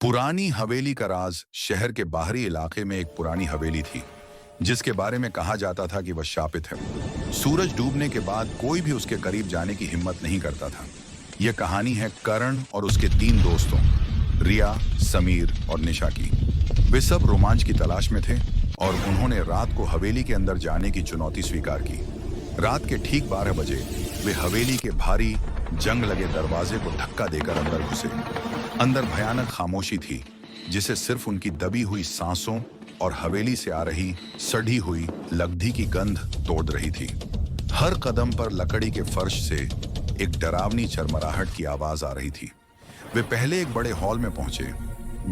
पुरानी हवेली का राज। शहर के बाहरी इलाके में एक पुरानी हवेली थी जिसके बारे में कहा जाता था कि वह शापित है। सूरज डूबने के बाद कोई भी उसके करीब जाने की हिम्मत नहीं करता था। यह कहानी है करण और उसके 3 दोस्तों, रिया, समीर और निशा की। वे सब रोमांच की तलाश में थे और उन्होंने रात को हवेली के अंदर जाने की चुनौती स्वीकार की। रात के ठीक 12 बजे वे हवेली के भारी जंग लगे दरवाजे को धक्का देकर अंदर घुसे। अंदर भयानक खामोशी थी जिसे सिर्फ उनकी दबी हुई सांसों और हवेली से आ रही सड़ी हुई लग्धी की गंध तोड़ रही थी। हर कदम पर लकड़ी के फर्श से एक डरावनी चरमराहट की आवाज आ रही थी। वे पहले एक बड़े हॉल में पहुंचे।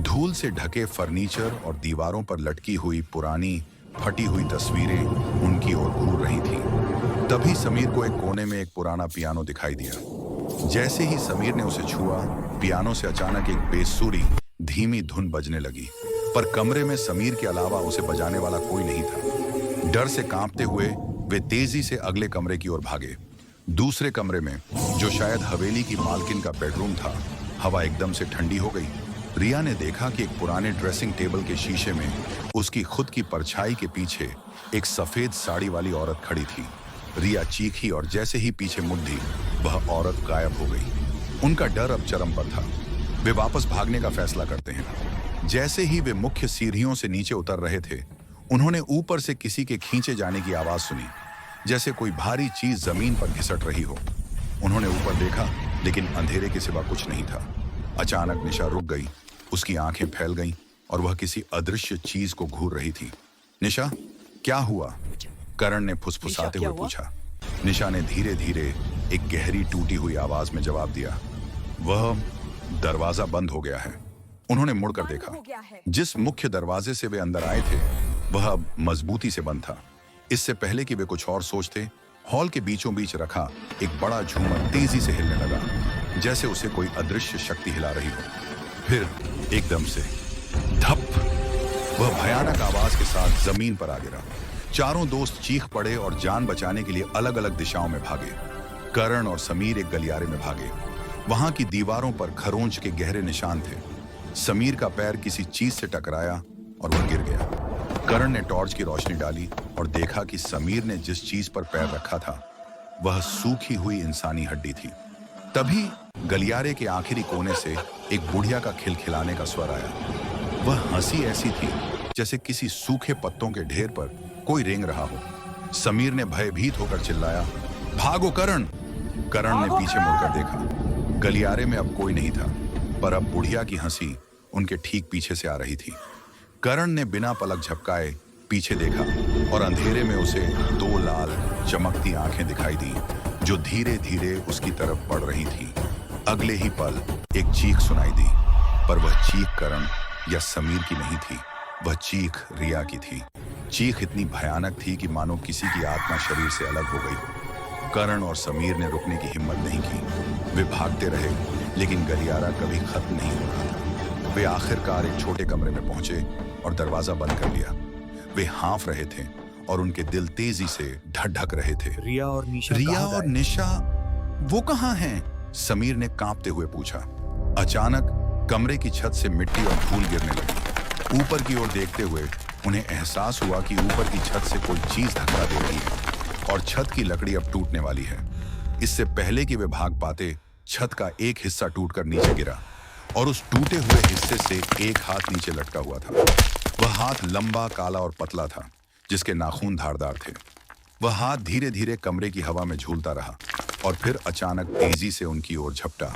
धूल से ढके फर्नीचर और दीवारों पर लटकी हुई पुरानी फटी हुई तस्वीरें उनकी ओर घूर रही थीं। तभी समीर को एक कोने में एक पुराना पियानो दिखाई दिया। जैसे ही समीर ने उसे छुआ, पियानो से अचानक एक बेसुरी धीमी धुन बजने लगी। पर कमरे में समीर के अलावा उसे बजाने वाला कोई नहीं था। डर से कांपते हुए वे तेजी से अगले कमरे की ओर भागे। दूसरे कमरे में, जो शायद हवेली की मालकिन का बेडरूम था, हवा एकदम से ठंडी हो गई। रिया ने देखा कि एक पुराने ड्रेसिंग टेबल के शीशे में उसकी खुद की परछाई के पीछे एक सफेद साड़ी वाली औरत खड़ी थी। रिया चीखी और जैसे ही पीछे मुड़ी, वह औरत गायब हो गई। उनका डर अब चरम पर था। वे वापस भागने का फैसला करते हैं। जैसे ही वे मुख्य सीढ़ियों से नीचे उतर रहे थे, उन्होंने ऊपर से किसी के खींचे जाने की आवाज सुनी, जैसे कोई भारी चीज जमीन पर घिसट रही हो। उन्होंने ऊपर देखा, लेकिन अंधेरे के सिवा कुछ नहीं था। अचानक निशा रुक गई, उसकी आंखें फैल गईं और वह किसी अदृश्य चीज को घूर रही थी। निशा, क्या हुआ? करण ने फुसफुसाते हुए पूछा। निशा ने धीरे धीरे एक गहरी टूटी हुई आवाज में जवाब दिया, वह दरवाजा बंद हो गया है। उन्होंने मुड़कर देखा। जिस मुख्य दरवाजे से वे अंदर आए थे, वह अब मजबूती से बंद था। इससे पहले कि वे कुछ और सोचते, हॉल के बीचों बीच रखा एक बड़ा झूमर तेजी से हिलने लगा, जैसे उसे कोई अदृश्य शक्ति हिला रही हो। फिर एकदम से धप, वह भयानक आवाज के साथ जमीन पर आ गिरा। चारों दोस्त चीख पड़े और जान बचाने के लिए अलग अलग दिशाओं में भागे। करण और समीर एक गलियारे में भागे। वहां की दीवारों पर खरोंच के गहरे निशान थे। समीर का पैर किसी चीज से टकराया और वह गिर गया। करण ने टॉर्च की रोशनी डाली और देखा कि समीर ने जिस चीज पर पैर रखा था, वह सूखी हुई इंसानी हड्डी थी। तभी गलियारे के आखिरी कोने से एक बुढ़िया का खिलखिलाने का स्वर आया। वह हंसी ऐसी थी जैसे किसी सूखे पत्तों के ढेर पर कोई रेंग रहा हो। समीर ने भयभीत होकर चिल्लाया, भागो करण! करण ने पीछे मुड़कर देखा। गलियारे में अब कोई नहीं था, पर अब बुढ़िया की हंसी उनके ठीक पीछे से आ रही थी। करण ने बिना पलक झपकाए पीछे देखा और अंधेरे में उसे 2 लाल चमकती आंखें दिखाई दी, जो धीरे धीरे उसकी तरफ बढ़ रही थी। अगले ही पल एक चीख सुनाई दी, पर वह चीख करण या समीर की नहीं थी, वह चीख रिया की थी। चीख इतनी भयानक थी कि मानो किसी की आत्मा शरीर से अलग हो गई हो। करण और समीर ने रुकने की हिम्मत नहीं की। वे भागते रहे, लेकिन गलियारा कभी खत्म नहीं हो रहा था। वे आखिरकार एक छोटे कमरे में पहुंचे और दरवाजा बंद कर लिया। वे हाँफ रहे थे और उनके दिल तेजी से धड़क रहे थे। रिया और निशा वो कहाँ हैं? समीर ने कांपते हुए पूछा। अचानक कमरे की छत से मिट्टी और धूल गिरने लगी। ऊपर की ओर देखते हुए उन्हें एहसास हुआ कि ऊपर की छत से कोई चीज धक्का दे रही है और छत की लकड़ी अब टूटने वाली है। इससे पहले कि वे भाग पाते, छत का एक हिस्सा टूटकर नीचे गिरा और उस टूटे हुए हिस्से से एक हाथ नीचे लटका हुआ था। वह हाथ लंबा, काला और पतला था, जिसके नाखून धारदार थे। वह हाथ धीरे धीरे कमरे की हवा में झूलता रहा और फिर अचानक तेजी से उनकी ओर झपटा।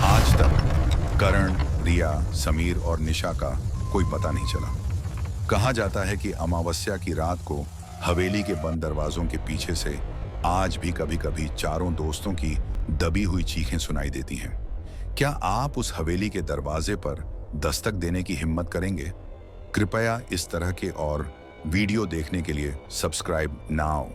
आज तक करण, रिया, समीर और निशा का कोई पता नहीं चला। कहा जाता है कि अमावस्या की रात को हवेली के बंद दरवाजों के पीछे से आज भी कभी कभी चारों दोस्तों की दबी हुई चीखें सुनाई देती हैं। क्या आप उस हवेली के दरवाजे पर दस्तक देने की हिम्मत करेंगे? कृपया इस तरह के और वीडियो देखने के लिए सब्सक्राइब नाउ।